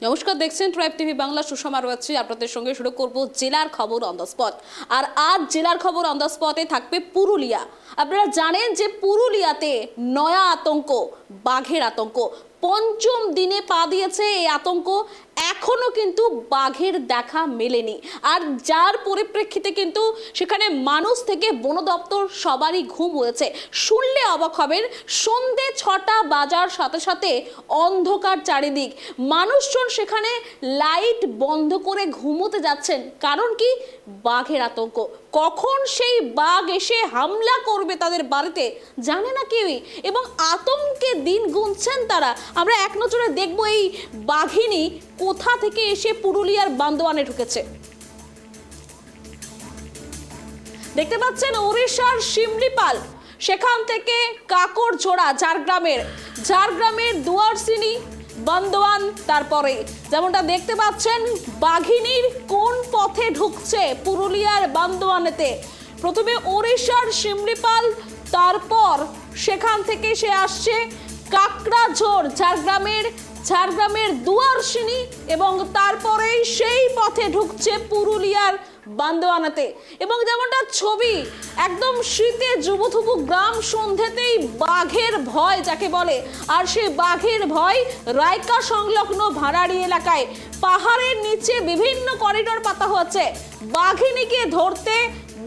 নমস্কার, দেখছেন tribe TV Bangla. Sushma রয়েছে আপনাদের সঙ্গে। শুরু করব জেলার খবর অন দ্য স্পট। আর আজ জেলার খবর অন দ্য স্পটে থাকবে পুরুলিয়া। আপনারা জানেন যে পুরুলিয়াতে নয়া আতঙ্ক, বাঘের আতঙ্ক। পঞ্চম দিনে পা দিয়েছে এই আতঙ্ক। এখনো কিন্তু বাঘের দেখা মেলেনি। আর যার পরিপ্রেক্ষিতে কিন্তু সেখানে মানুষ থেকে বন দপ্তর সবারই ঘুম হয়েছে। শুনলে অবাক হবেন, সন্ধে 6টা বাজার সাথে সাথে অন্ধকার চারিদিক। মানুষজন সেখানে লাইট বন্ধ করে ঘুমোতে যাচ্ছেন। কারণ কি? বাঘের আতঙ্ক। কখন সেই বাঘ এসে হামলা করবে তাদের বাড়িতে জানে না কেউই, এবং আতঙ্কে দিন গুনছেন তারা। আমরা এক নজরে দেখবো এই বাঘিনী কোথা থেকে এসে পুরুলিয়ার বান্দোয়ানে ঢুকেছে। দেখতে পাচ্ছেন ওড়িশার শিমলিপাল, সেখান থেকে কাকড়ঝোড়া ঝাড়গ্রামের দুয়ারসিনি, বান্দোয়ান। তারপরে যেমনটা দেখতে পাচ্ছেন বাঘিনীর কোন পথে ঢুকছে পুরুলিয়ার বান্দোয়ানেতে। প্রথমে ওড়িশার শিমলিপাল, তারপর সেখান থেকে সে আসছে কাকড়াঝোড় ঝাড়গ্রামের দুয়ারসিনি, এবং তারপরেই সেই পথে ঢুকছে পুরুলিয়ার বান্দোয়ানাতে। এবং যেমনটা ছবি, একদম শীতে জুবুথুবু গ্রাম, সন্ধ্যেতেই বাঘের ভয় যাকে বলে। আর সেই বাঘের ভয় রায়কা সংলগ্ন ভাড়াড়ি এলাকায়। পাহাড়ের নিচে বিভিন্ন করিডোর পাতা হচ্ছে। বাঘিনীকে ধরতে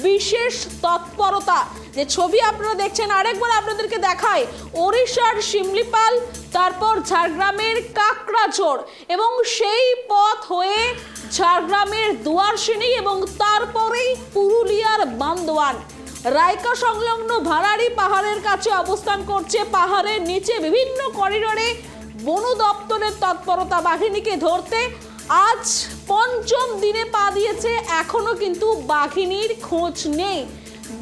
বিশেষ তৎপরতা। যে ছবি আপনারা দেখছেন আরেকবার আপনাদেরকে দেখায়, ওড়িশার শিমলিপাল, তারপর ঝাড়গ্রামের কাকড়াঝোড়, এবং সেই পথ হয়ে ঝাড়গ্রামের দুয়ারসিনি, এবং তারপরেই পুরুলিয়ার বান্দোয়ান। রায়কা সংলগ্ন ভাড়াড়ি পাহাড়ের কাছে অবস্থান করছে। পাহাড়ের নিচে বিভিন্ন করিডোরে বন দপ্তরের তৎপরতা বাঘিনীকে ধরতে। আজ পঞ্চম দিনে পা দিয়েছে, এখনো কিন্তু বাঘিনীর খোঁজ নেই।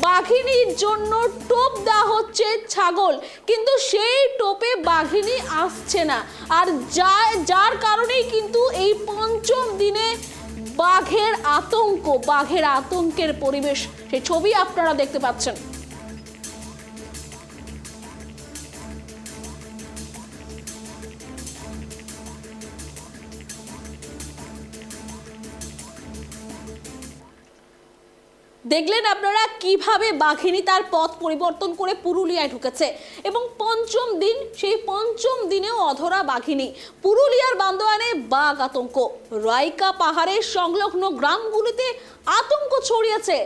বাঘিনীর জন্য টোপ দেওয়া হচ্ছে ছাগল, কিন্তু সেই টোপে বাঘিনী আসছে না। আর যার কারণেই কিন্তু এই পঞ্চম দিনে বাঘের আতঙ্কের পরিবেশ। সেই ছবি আপনারা দেখতে পাচ্ছেন। দেখলেন আপনারা কিভাবে বাঘিনী তার পথ পরিবর্তন করে পুরুলিয়ায় ঢুকেছে। এবং পঞ্চম দিন, সেই পঞ্চম দিনেও অধরা বাঘিনী। পুরুলিয়ার বান্দোয়ানে বাঘ আতঙ্ক। রায়কা পাহাড়ের সংলগ্ন গ্রামগুলিতে আতঙ্ক ছড়িয়েছে।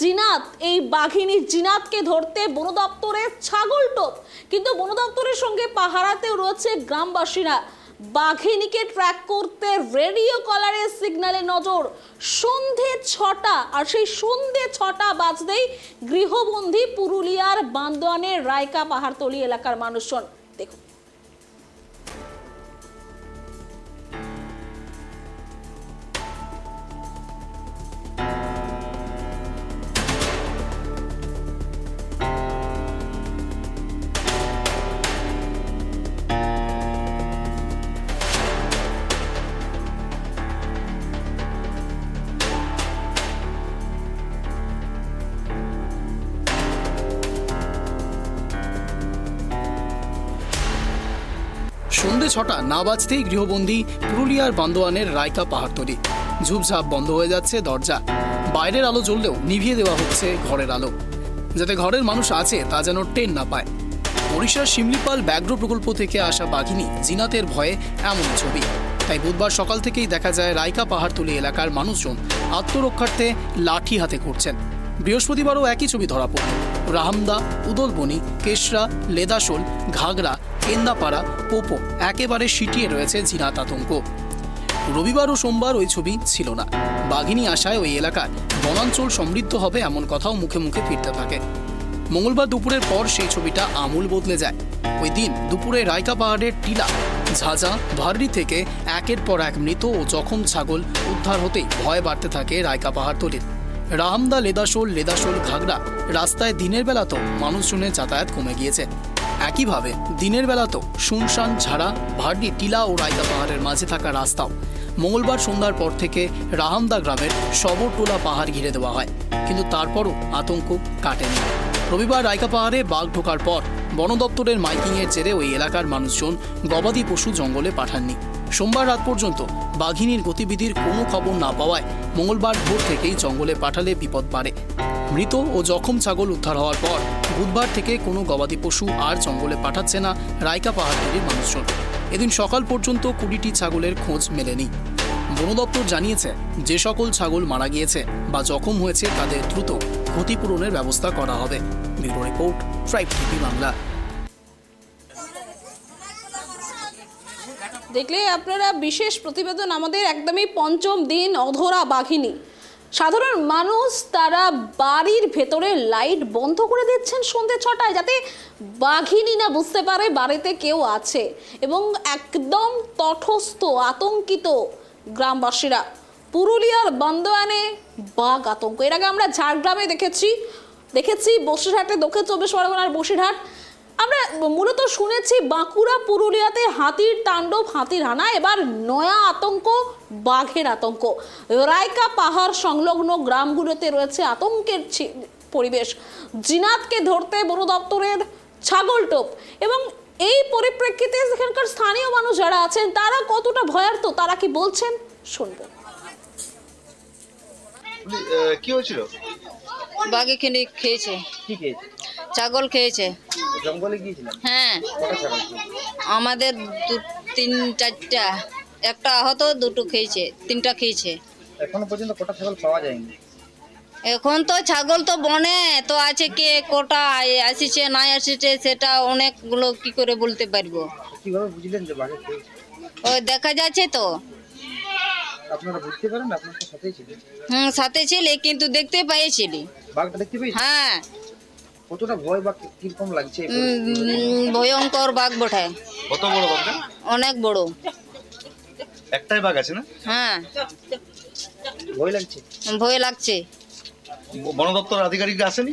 জিনাত, এই বাঘিনী জিনাতকে ধরতে বন দপ্তরের ছাগল টোপ, কিন্তু বন দপ্তরের সঙ্গে পাহারাতেও রয়েছে গ্রামবাসীরা। বাঘিনীকে ট্র্যাক করতে রেডিও কলারের সিগন্যালে নজর। সন্ধে 6টা, আর সেই সন্ধে 6টা বাজতেই গৃহবন্দী পুরুলিয়ার বান্দোয়ানের রায়কা পাহাড়তলি এলাকার মানুষজন। দেখুন, সন্ধে 6টা না বাজতেই গৃহবন্দী পুরুলিয়ার বান্দোয়ানের রায়কা পাহাড়তলি। ঝুপঝাপ বন্ধ হয়ে যাচ্ছে দরজা। বাইরের আলো জ্বললেও নিভিয়ে দেওয়া হচ্ছে ঘরের আলো, যাতে ঘরের মানুষ আছে তা যেন টের না পায়। ওড়িশার শিমলিপাল ব্যাঘ্র প্রকল্প থেকে আসা বাঘিনী জিনাতের ভয়ে এমন ছবি। তাই বুধবার সকাল থেকেই দেখা যায় রায়কা পাহাড়তলি এলাকার মানুষজন আত্মরক্ষার্থে লাঠি হাতে করছেন। বৃহস্পতিবারও একই ছবি ধরা পড়ল। রাহামদা, উদলবনি, কেশরা, লেদাশোল, ঘাগড়া, কেন্দাপাড়া, পোপো একেবারে সিটিয়ে রয়েছে জিনাত আতঙ্ক। রবিবার ও সোমবার ওই ছবি ছিল না। বাঘিনী আসায় ওই এলাকার বনাঞ্চল সমৃদ্ধ হবে এমন কথাও মুখে মুখে ফিরতে থাকে। মঙ্গলবার দুপুরের পর সেই ছবিটা আমূল বদলে যায়। ওই দিন দুপুরে রায়কা পাহাড়ের টিলা, ঝাঁঝা, ভার্রি থেকে একের পর এক মৃত ও জখম ছাগল উদ্ধার হতেই ভয় বাড়তে থাকে রায়কা পাহাড়তলির। রাহামদা, লেদাশোল, ঘাগড়া রাস্তায় দিনের বেলা তো মানুষজনের যাতায়াত কমে গিয়েছে। একইভাবে দিনের বেলা তো শুনশান ছাড়া ভার্রি, টিলা ও রায়কা পাহাড়ের মাঝে থাকা রাস্তাও মঙ্গলবার সন্ধ্যার পর থেকে রাহামদা গ্রামের শবরটোলা পাহাড় ঘিরে দেওয়া হয়, কিন্তু তারপরও আতঙ্ক কাটেনি। রবিবার রায়কা পাহাড়ে বাঘ ঢোকার পর বন দপ্তরের মাইকিংয়ের জেরে ওই এলাকার মানুষজন গবাদি পশু জঙ্গলে পাঠাননি। সোমবার রাত পর্যন্ত বাঘিনীর গতিবিধির কোনো খবর না পাওয়ায় মঙ্গলবার ভোর থেকেই জঙ্গলে পাঠালে বিপদ বাড়ে। মৃত ও জখম ছাগল উদ্ধার হওয়ার পর বুধবার থেকে কোনো গবাদি পশু আর জঙ্গলে পাঠাচ্ছে না রাইকা পাহাড়তলির মানুষজন। এদিন সকাল পর্যন্ত 20টি ছাগলের খোঁজ মেলেনি। বন দপ্তর জানিয়েছে, যে সকল ছাগল মারা গিয়েছে বা জখম হয়েছে তাদের দ্রুত ক্ষতিপূরণের ব্যবস্থা করা হবে। Bureau report, tribe TV Bangla. দেখলে আপনারা বিশেষ প্রতিবেদন আমাদের একদমই পঞ্চম দিন অধরা বাঘিনী। সাধারণ মানুষ তারা বাড়ির ভেতরে লাইট বন্ধ করে দিচ্ছেন সন্ধ্যে 6টায়, যাতে বাঘিনী না বুঝতে পারে বাড়িতে কেউ আছে, এবং একদম তটস্থ আতঙ্কিত গ্রামবাসীরা। পুরুলিয়ার বান্দোয়ানে বাঘ আতঙ্ক। এর আগে আমরা ঝাড়গ্রামে দেখেছি বসিরহাটে, দক্ষিণ 24 পরগনার বসিরহাট। আমরা মূলত শুনেছি বাঁকুড়া, পুরুলিয়াতে হাতির তাণ্ডব, হাতির হানা। এবার নয়া আতঙ্ক, বাঘের আতঙ্ক। রাইকা পাহাড় সংলগ্ন গ্রামগুলোতে রয়েছে আতঙ্কের পরিবেশ। জিনাতকে ধরতে বন দপ্তরের ছাগল টোপ, এবং এই পরিপ্রেক্ষিতে সেখানকার স্থানীয় মানুষ যারা আছেন তারা কতটা ভয়ার্ত, তারা কি বলছেন শুনবো। কি হয়েছিল? বাঘে খেয়েছে। কি খেয়েছে? ছাগল খেয়েছে। জঙ্গলে গিয়েছিলেন? হ্যাঁ, কটা ছাগল খেয়েছে? আমাদের 3-4টা, একটা আহত, 2টো খেয়েছে, 3টা খেয়েছে। এখনো পর্যন্ত কটা ছাগল পাওয়া যায়নি? এখন তো ছাগল তো বনে তো আছে, কে কোটা আসিছে নাই আসিছে সেটা অনেকগুলো কি করে বলতে পারবো। কিভাবে বুঝলেন যে বাঘে খেয়েছে? ওই দেখা যাচ্ছে তো। আপনারা বুঝতে পারেন? আপনার তো সাথেই ছিলেন। সাথে ছিলে, কিন্তু দেখতে পাইছিলি। বাঘটা দেখতে পেয়েছি। হ্যাঁ, কতটা ভয় বা কিরকম লাগছে? ভয়ঙ্কর বাঘ বটে। কত বড় বাঘটা? অনেক বড়। একটাই বাঘ আছে না? হ্যাঁ, ভয় লাগছে। ভয় লাগছে। বন দপ্তর আধিকারিকরা আসেনি?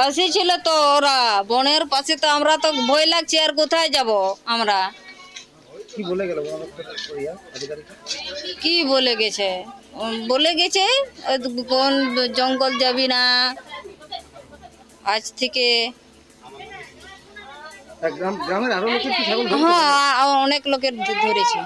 আসেছিল তো ওরা, বনের পাশে তো। আমরা তো ভয় লাগছে, আর কোথায় যাব আমরা। কি বলে গেল বন দপ্তর আধিকারিক? কি বলে গেছে? বলে গেছে কোন জঙ্গল যাবি না আজ থেকে। গ্রামের আরো লোকের কি ছাগল? হ্যাঁ, অনেক লোকের ধরেছে।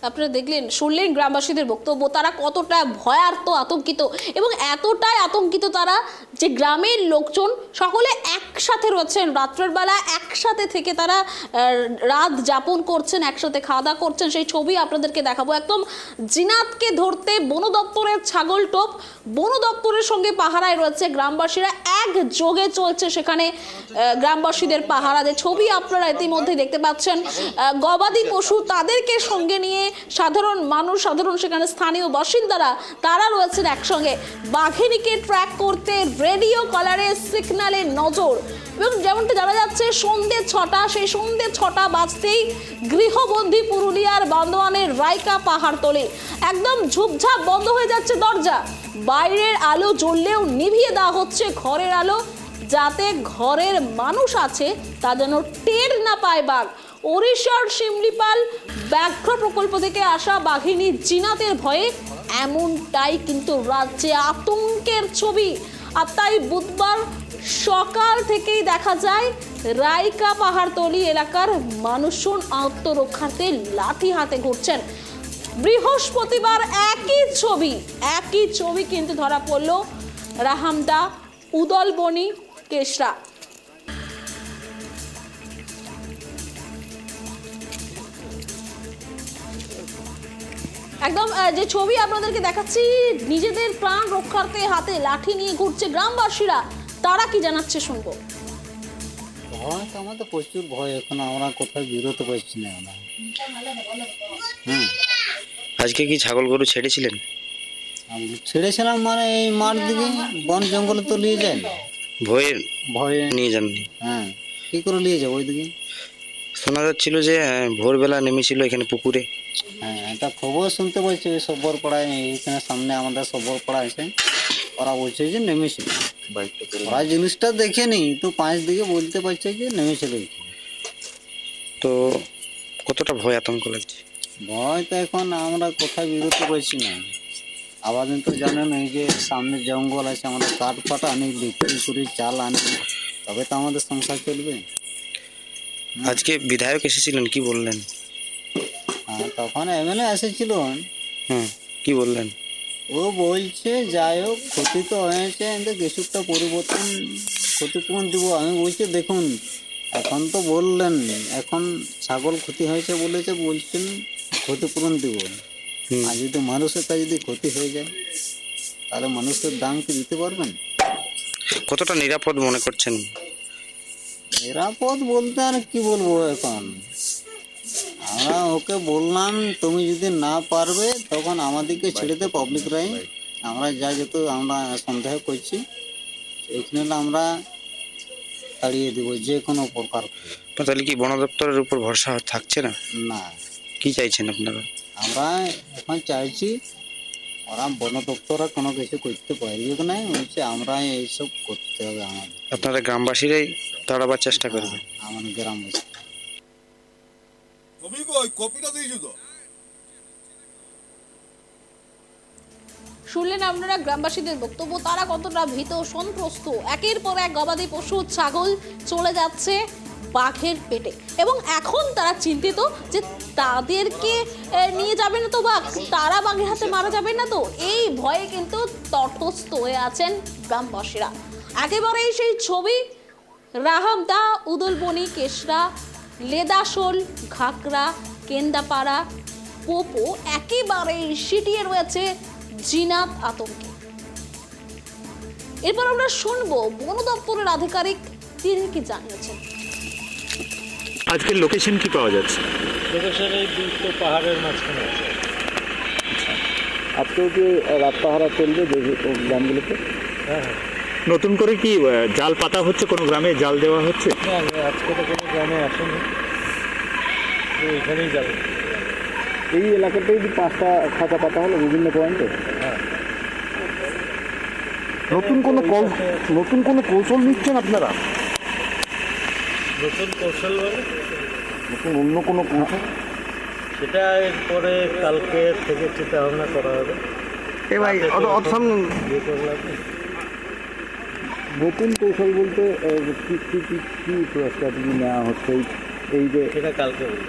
আপনারা দেখলেন, শুনলেন গ্রামবাসীদের বক্তব্য, তারা কতটা ভয়ার্ত, আতঙ্কিত, এবং এতটাই আতঙ্কিত তারা যে গ্রামের লোকজন সকলে একসাথে রয়েছেন। রাত্রের বেলা একসাথে থেকে তারা রাত যাপন করছেন, একসাথে খাওয়া দাওয়া করছেন। সেই ছবি আপনাদেরকে দেখাবো। একদম জিনাতকে ধরতে বন দপ্তরের ছাগল টোপ, বন দপ্তরের সঙ্গে পাহারায় রয়েছে গ্রামবাসীরা। একযোগে চলছে সেখানে গ্রামবাসীদের পাহারা। যে ছবি আপনারা ইতিমধ্যে দেখতে পাচ্ছেন, গবাদি পশু তাদেরকে সঙ্গে নিয়ে সাধারণ মানুষ, সাধারণ সেখানে স্থানীয় বাসিন্দারা তারা রয়েছেন একসঙ্গে। বাঘিনীকে ট্র্যাক করতে রেডিও কলারে সিগন্যালের নজর। এবং যেমনটা জানা যাচ্ছে সন্ধ্যে 6টা, সেই সন্ধ্যে 6টা বাজতেই গৃহবন্দী পুরুলিয়ার বান্দোয়ানের রাইকা পাহাড়তলি। একদম ঝুপঝাপ বন্ধ হয়ে যাচ্ছে দরজা। বাইরের আলো জ্বললেও নিভিয়ে দেওয়া হচ্ছে ঘরের আলো, যাতে ঘরের মানুষ আছে তা যেন টের না পায় বাঘ। ওড়িশার শিমলিপাল ব্যাঘ্র প্রকল্প থেকে আসা বাঘিনী জিনাতের ভয়ে এমনটাই কিন্তু রাজ্যে আতঙ্কের ছবি। আর তাই বুধবার সকাল থেকেই দেখা যায় রাইকা পাহাড়তলি এলাকার মানুষজন আত্মরক্ষার্থে লাঠি হাতে ঘুরছেন। বৃহস্পতিবার একই ছবি কিন্তু ধরা পড়ল রাহামদা, উদলবনি, কেশরা। একদম যে ছবি আপনাদেরকে দেখাচ্ছি, নিজেদের প্রাণ রক্ষার্থে হাতে লাঠি নিয়ে ঘুরছে গ্রামবাসীরা। তারা কি জানাচ্ছে শুনবো। ভয় তো আমাদের প্রচুর ভয়, এখন আমরা কোথাও বেরোতে পারছি না। আজকে কি ছাগল গরু ছেড়েছিলেন? ছেড়েছিলাম, মানে এই মাঠ দিকে বন জঙ্গলে তো নিয়ে যায় না, ভয়ে নিয়ে যাননি? হ্যাঁ, কি করে নিয়ে যাবো ওইদিকে? শোনা যাচ্ছিল যে ভোরবেলা নেমেছিল এখানে পুকুরে। হ্যাঁ, এটা খবর শুনতে পাচ্ছি সব্বর পাড়ায়, এইখানে সামনে আমাদের সব্বর পাড়া আছে, ওরা বলছে যে নেমেছিল। ওরা জিনিসটা দেখেনি তো 5 দিকে বলতে পারছে যে নেমেছিল। তো কতটা ভয় আতঙ্ক লাগছে? ভয় তো এখন আমরা কোথায় বেরোতে পারছি না। আবার তো জানেন এই যে সামনে জঙ্গল আছে, আমাদের কাঠ ফাটা আনি বিক্রি করে চাল আনি, তবে তো আমাদের সংসার চলবে। আজকে বিধায়ক এসেছিলেন, কি বললেন? হ্যাঁ, তখন এমএলএ এসেছিল, হুম, কি বললেন? ও বলছে যাই হোক ক্ষতি তো হয়েছে, কিন্তু কিছুটা পরিবর্তন ক্ষতিপূরণ দিব। আমি বলছি দেখুন এখন তো বললেন এখন ছাগল ক্ষতি হয়েছে বলছেন ক্ষতিপূরণ দিব, হুম। আর যদি মানুষের কাছে যদি ক্ষতি হয়ে যায় তাহলে মানুষের দাম কি দিতে পারবেন? কতটা নিরাপদ মনে করছেন? নিরাপদ বলতে আর কি বলবো, এখন আমরা ওকে বললাম তুমি যদি না পারবে তখন আমাদেরকে ছেড়ে দে পাবলিকরাই, আমরা যা যেত আমরা সন্দেহ করছি এখানে আমরা তাড়িয়ে দিব যে কোনো প্রকার। তাহলে কি বন দপ্তরের উপর ভরসা থাকছে না? না, কি চাইছেন আপনারা? আমরা এখন চাইছি ওরা বন দপ্তরে কোনো কিছু করতে পারবে কি নাই, বলছে আমরা এইসব করতে হবে আমাদের। আপনারা গ্রামবাসীরাই তাড়াবার চেষ্টা করবেন? আমাদের গ্রামবাসী শুনলেন আপনারা গ্রামবাসীদের বক্তব্য, তারা কতটা ভীত সন্ত্রস্ত। একের পর এক গবাদি পশু ছাগল চলে যাচ্ছে বাঘের পেটে, এবং এখন তারা চিন্তিত যে তাদেরকে নিয়ে যাবে না তো বাঘ, তারা বাঘের হাতে মারা যাবে না তো, এই ভয়ে কিন্তু তটস্থ হয়ে আছেন গ্রামবাসীরা। একেবারেই সেই ছবি রাহামদা, উদলবনি, কেশরা, লেদাশোল, ঘাগরা, কেন্দাপাড়া, পোপো একেবারেই সিটিয়ে রয়েছে জিনাত আতঙ্কে। এরপর আমরা শুনবো বন দপ্তরের আধিকারিক তিনি কি জানিয়েছেন। আজকের লোকেশন কি পাওয়া যাচ্ছে? লোকেশন এই দুটো পাহাড়ের মাঝখানে আছে। আজকেও কি রাত পাহারা চলবে গ্রামগুলোতে? হ্যাঁ হ্যাঁ, নতুন করে কি জাল পাতা হচ্ছে, কোনো গ্রামে জাল দেওয়া হচ্ছে? না আজকে তো কোনো গ্রামে আসেনি, তো এখানেই যাবে। এই এলাকাতেই 5টা খাঁচা পাতা হলো বিভিন্ন পয়েন্টে। হ্যাঁ, নতুন কোনো কৌশল নিচ্ছেন আপনারা? নতুন কৌশল মানে নতুন অন্য কোনো কৌশল? সেটা এরপরে কালকে থেকে চিন্তা ভাবনা করা হবে। ইয়ে করলাম নতুন কৌশল বলতে কি স্ট্র্যাটেজি নেওয়া হচ্ছে এই যে সেটা কালকে বলবো।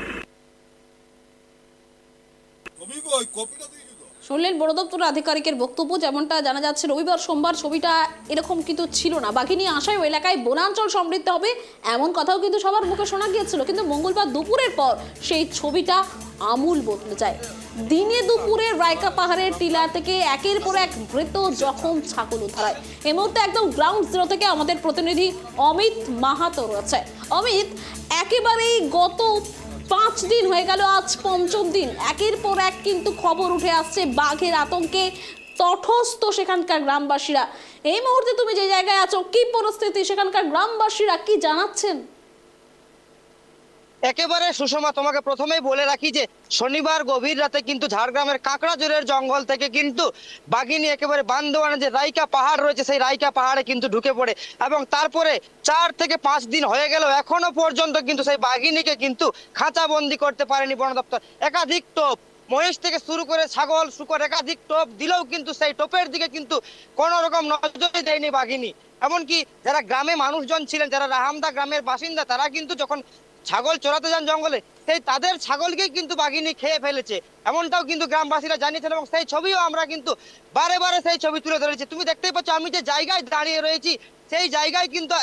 শুনলেন বন দপ্তরের আধিকারিকের বক্তব্য। যেমনটা জানা যাচ্ছে রবিবার সোমবার ছবিটা এরকম কিন্তু ছিল না, বাঘ নিয়ে আসায় ওই এলাকায় বনাঞ্চল সমৃদ্ধ হবে এমন কথাও কিন্তু সবার মুখে শোনা গিয়েছিল, কিন্তু মঙ্গলবার দুপুরের পর সেই ছবিটা আমূল বদলে যায়। দিনে দুপুরে রায়কা পাহাড়ের টিলা থেকে একের পর এক মৃত জখম ছাগল উদ্ধার হয়। এই মুহূর্তে একদম গ্রাউন্ড জিরো থেকে আমাদের প্রতিনিধি অমিত মাহাতো রয়েছে। অমিত, একেবারেই গত 5 দিন হয়ে গেল, আজ 5ম দিন, একের পর এক কিন্তু খবর উঠে আসছে বাঘের আতঙ্কে তটস্থ সেখানকার গ্রামবাসীরা। এই মুহূর্তে তুমি যে জায়গায় আছো, কি পরিস্থিতি, সেখানকার গ্রামবাসীরা কি জানাচ্ছেন? একেবারে সুষমা, তোমাকে প্রথমেই বলে রাখি যে শনিবার গভীর রাতে কিন্তু ঝাড়গ্রামের কাকড়াজোরের জঙ্গল থেকে কিন্তু বাঘিনী একেবারে বান্দোয়ানে যে রাইকা পাহাড় রয়েছে সেই রাইকা পাহাড়ে কিন্তু ঢুকে পড়ে, এবং তারপরে 4 থেকে 5 দিন হয়ে গেল এখনো পর্যন্ত কিন্তু সেই বাঘিনীকে কিন্তু খাঁচাবন্দি করতে পারেনি বন দপ্তর। একাধিক টোপ, মহিষ থেকে শুরু করে ছাগল শুকর একাধিক টোপ দিলেও কিন্তু সেই টোপের দিকে কিন্তু কোনো রকম নজরই দেয়নি বাঘিনী। এমনকি যারা গ্রামে মানুষজন ছিলেন, যারা রাহামদা গ্রামের বাসিন্দা, তারা কিন্তু যখন ছাগল চড়াতে যান জঙ্গলে, সেই তাদের ছাগলকেই কিন্তু বাঘিনী খেয়ে ফেলেছে, এমনটাও কিন্তু গ্রামবাসীরা জানিয়েছেন, এবং সেই ছবিও আমরা কিন্তু বারে বারে সেই ছবি তুলে ধরেছি। তুমি দেখতেই পাচ্ছ আমি যে জায়গায় দাঁড়িয়ে রয়েছি সেই জায়গায় কিন্তু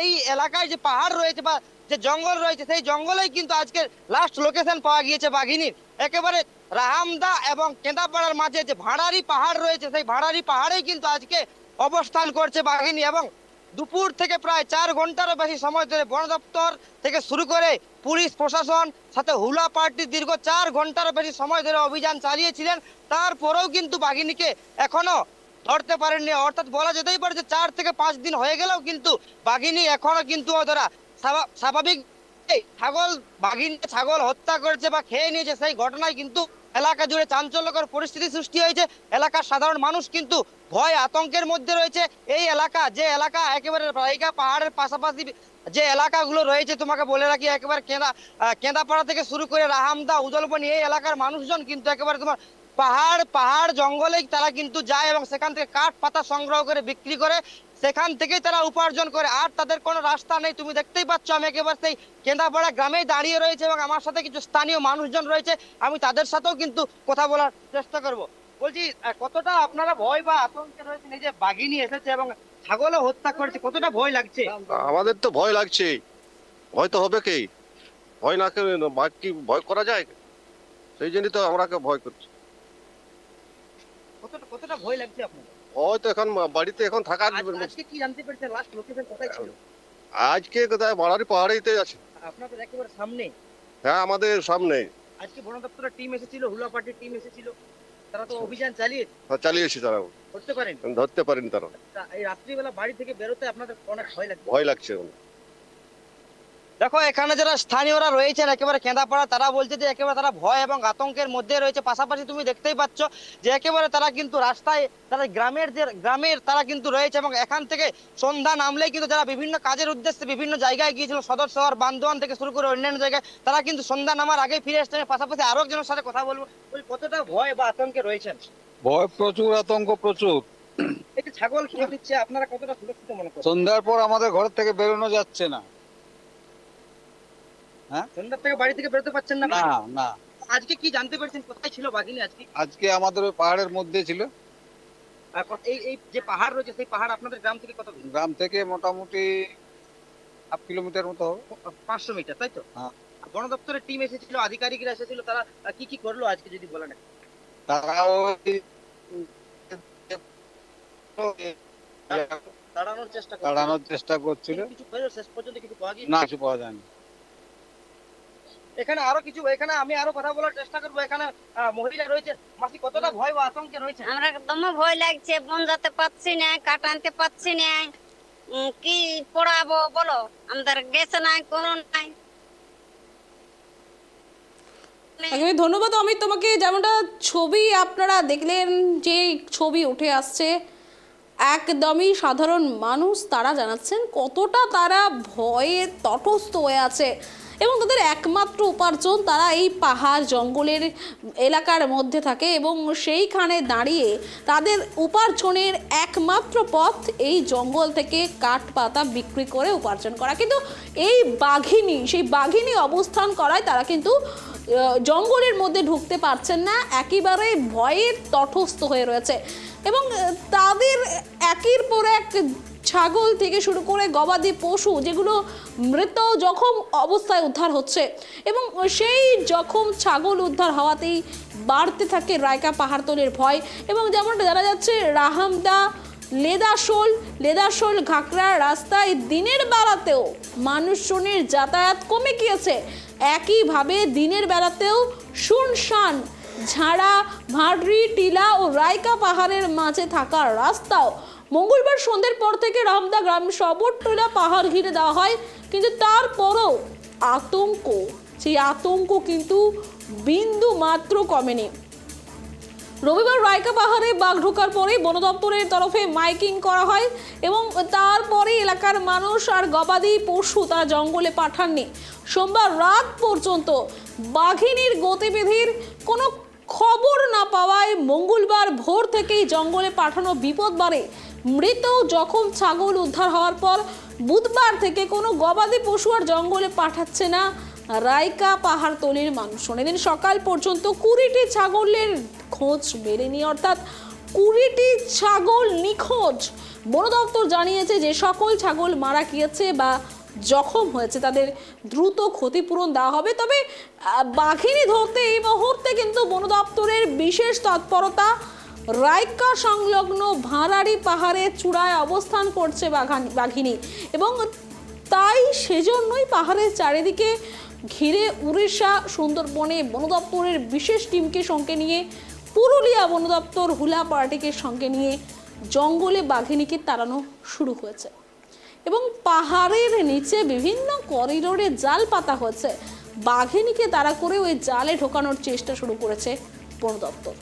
এই এলাকায় যে পাহাড় রয়েছে বা যে জঙ্গল রয়েছে সেই জঙ্গলেই কিন্তু আজকে লাস্ট লোকেশন পাওয়া গিয়েছে বাঘিনীর। একেবারে রাহামদা এবং কেন্দাপাড়ার মাঝে যে ভাড়ারি পাহাড় রয়েছে সেই ভাড়ারি পাহাড়েই কিন্তু আজকে অবস্থান করছে বাঘিনী, এবং দুপুর থেকে প্রায় 4 ঘন্টারও বেশি সময় ধরে বন দপ্তর থেকে শুরু করে পুলিশ প্রশাসন সাথে হুলা পার্টি দীর্ঘ 4 ঘন্টারও বেশি সময় ধরে অভিযান চালিয়েছিলেন, তারপরেও কিন্তু বাঘিনীকে এখনো ধরতে পারেননি। অর্থাৎ বলা যেতেই পারে যে 4 থেকে 5 দিন হয়ে গেলেও কিন্তু বাঘিনী এখনো কিন্তু ধরা স্বাভাবিক বাঘিনী ছাগল হত্যা করেছে বা খেয়ে নিয়েছে সেই ঘটনায় কিন্তু এলাকা জুড়ে চাঞ্চল্যকর পরিস্থিতি সৃষ্টি হয়েছে। এলাকার সাধারণ মানুষ কিন্তু ভয় আতঙ্কের মধ্যে রয়েছে। এই এলাকা যে এলাকা একেবারে রাইকা পাহাড়ের পাশাপাশি যে এলাকাগুলো রয়েছে, তোমাকে বলে রাখি একেবারে কেন্দাপাড়া থেকে শুরু করে রাহামদা, উদলবনি, এই এলাকার মানুষজন কিন্তু একেবারে তোমার পাহাড় জঙ্গলে তারা কিন্তু যায় এবং সেখান থেকে কাঠ পাতা সংগ্রহ করে বিক্রি করে, সেখান থেকেই তারা উপার্জন করে। আর তাদের কোনো রাস্তা নেই। তুমি দেখতেই পাচ্ছ আমি একেবারে সেই কেন্দাপাড়া গ্রামেই দাঁড়িয়ে রয়েছে এবং আমার সাথে কিছু স্থানীয় মানুষজন রয়েছে, আমি তাদের সাথেও কিন্তু কথা বলার চেষ্টা করব। বলছি, কতটা আপনারা ভয় বা আতঙ্কে রয়েছেন? এই যে বাঘিনী এসেছে এবং ছাগলও হত্যা করেছে, কতটা ভয় লাগছে? আমাদের তো ভয় লাগছে, ভয় তো হবে কি, ভয় না করে বাঘ কি ভয় করা যায়? সেই জন্যই তো আমরা ভয় করছি। কতটা ভয় লাগছে আপনাদের? ভয় তো এখন বাড়িতে এখন থাকার। আজকে কি জানতে পেরেছেন লাস্ট লোকেশন কোথায় ছিল? আজকে কোথায় বাড়ারি পাহাড়েতে আছে। আপনাদের একেবারে সামনে? হ্যাঁ, আমাদের সামনে। আজকে বন দপ্তরের টিম এসেছিল, হুলা পার্টির টিম এসেছিল, তারা তো অভিযান চালিয়েছে, তারা ধরতে পারেন। তারা এই রাত্রিবেলা বাড়ি থেকে বেরোতে আপনাদের অনেক ভয় লাগছে। দেখো, এখানে যারা স্থানীয়রা রয়েছেন একেবারে কেন্দাপাড়া, তারা বলছে যে একেবারে তারা ভয় এবং আতঙ্কের মধ্যে রয়েছে। পাশাপাশি তুমি দেখতেই পাচ্ছ যে একেবারে তারা কিন্তু রাস্তায়, তারা গ্রামের তারা কিন্তু রয়েছে এবং এখান থেকে সন্ধ্যা নামলেই কিন্তু যারা বিভিন্ন কাজের উদ্দেশ্যে বিভিন্ন জায়গায় গিয়েছিল, সদর শহর বান্দোয়ান থেকে শুরু করে অন্যান্য জায়গায়, তারা কিন্তু সন্ধ্যা নামার আগেই ফিরে আসছে। পাশাপাশি আরো একজনের সাথে কথা বলবো। কতটা ভয় বা আতঙ্কে রয়েছেন? ভয় প্রচুর, আতঙ্ক প্রচুর। একটু ছাগল খেয়ে দিচ্ছে, আপনারা কতটা সুরক্ষিত মনে করেন? সন্ধ্যার পর আমাদের ঘর থেকে বেরোনো যাচ্ছে না। সন্ধ্যার থেকে বাড়ি থেকে বেরোতে পারছেন না? না। আজকে কি জানতে পেরেছেন কোথায় ছিল বাঘিনী? আজকে আমাদের ওই পাহাড়ের মধ্যে ছিল। এই যে পাহাড় রয়েছে সেই পাহাড় আপনাদের গ্রাম থেকে কত দূর? গ্রাম থেকে মোটামুটি 1/2 কিলোমিটার মতো হবে। 500 মিটার, তাই তো? হ্যাঁ। বন দপ্তরের টিম এসেছিল, আধিকারিকরা এসেছিল, তারা কি করলো আজকে যদি বলেন? তারা তাড়ানোর চেষ্টা করছিল। শেষ পর্যন্ত কিছু পাওয়া গেছে না, কিছু পাওয়া যায়নি। এখানে আমি আরো কথা বলার চেষ্টা করবো। এখানে মহিলা রয়েছে। মাসি, কতটা ভয় বা আতঙ্কে রয়েছে? আমরা একদম ভয় লাগছে, বন যেতে পারছি না, কাঠ আনতে পারছি না, কি পড়াবো বলো, আমাদের গেছে নাই, কোনো নাই। ধন্যবাদ অমিত তোমাকে। যেমনটা ছবি আপনারা দেখলেন, যে ছবি উঠে আসছে, একদমই সাধারণ মানুষ তারা জানাচ্ছেন কতটা তারা ভয়ে তটস্থ হয়ে আছে এবং তাদের একমাত্র উপার্জন, তারা এই পাহাড় জঙ্গলের এলাকার মধ্যে থাকে এবং সেইখানে দাঁড়িয়ে তাদের উপার্জনের একমাত্র পথ এই জঙ্গল থেকে কাঠ পাতা বিক্রি করে উপার্জন করা। কিন্তু এই সেই বাঘিনী অবস্থান করায় তারা কিন্তু জঙ্গলের মধ্যে ঢুকতে পারছেন না, একেবারে ভয়ের তটস্থ হয়ে রয়েছে এবং তাদের একের পর এক ছাগল থেকে শুরু করে গবাদি পশু যেগুলো মৃত জখম অবস্থায় উদ্ধার হচ্ছে এবং সেই জখম ছাগল উদ্ধার হওয়াতেই বাড়তে থাকে রাইকা পাহাড়তলের ভয়। এবং যেমনটা জানা যাচ্ছে, রাহামদা লেদাশোল ঘাগড়ার রাস্তায় দিনের বেলাতেও মানুষজনের যাতায়াত কমে গিয়েছে। একইভাবে দিনের বেলাতেও শুনশান ঝাড়া, ভাড়ি, টিলা ও রাইকা পাহাড়ের মাঝে থাকা রাস্তাও মঙ্গলবার সন্ধ্যের পর থেকে রামদা গ্রাম সবরটোলা পাহাড় ঘিরে দেওয়া হয়, কিন্তু তারপরও সেই আতঙ্ক কিন্তু বিন্দু মাত্র কমেনি। রবিবার রাইকা পাহাড়ে বাঘ ঢোকার পরে বন দপ্তরের তরফে মাইকিং করা হয় এবং তারপরে এলাকার মানুষ আর গবাদি পশু তারা জঙ্গলে পাঠাননি। সোমবার রাত পর্যন্ত বাঘিনীর গতিবিধির কোনো খবর না পাওয়ায় মঙ্গলবার ভোর থেকেই জঙ্গলে পাঠানো বিপদ বাড়ে। মৃত জখম ছাগল উদ্ধার হওয়ার পর বুধবার থেকে কোনো গবাদি পশু আর জঙ্গলে পাঠাচ্ছে না রাইকা পাহাড়তলির মানুষজন। এদিন সকাল পর্যন্ত 20টি ছাগলের খোঁজ মেলেনি, অর্থাৎ 20টি ছাগল নিখোঁজ। বন দপ্তর জানিয়েছে যে সকল ছাগল মারা গিয়েছে বা জখম হয়েছে তাদের দ্রুত ক্ষতিপূরণ দেওয়া হবে। তবে বাঘিনী ধরতে এই মুহূর্তে কিন্তু বন দপ্তরের বিশেষ তৎপরতা। রাইকা সংলগ্ন ভাড়ারি পাহাড়ের চূড়ায় অবস্থান করছে বাঘিনী এবং তাই সেজন্যই পাহাড়ের চারিদিকে ঘিরে উড়িষ্যা সুন্দরবনে বন দপ্তরের বিশেষ টিমকে সঙ্গে নিয়ে, পুরুলিয়া বন দপ্তর হুলা পার্টিকে সঙ্গে নিয়ে জঙ্গলে বাঘিনীকে তাড়ানো শুরু হয়েছে এবং পাহাড়ের নিচে বিভিন্ন করিডোরে জাল পাতা হয়েছে। বাঘিনীকে তাড়া করে ওই জালে ঢোকানোর চেষ্টা শুরু করেছে বন দপ্তর।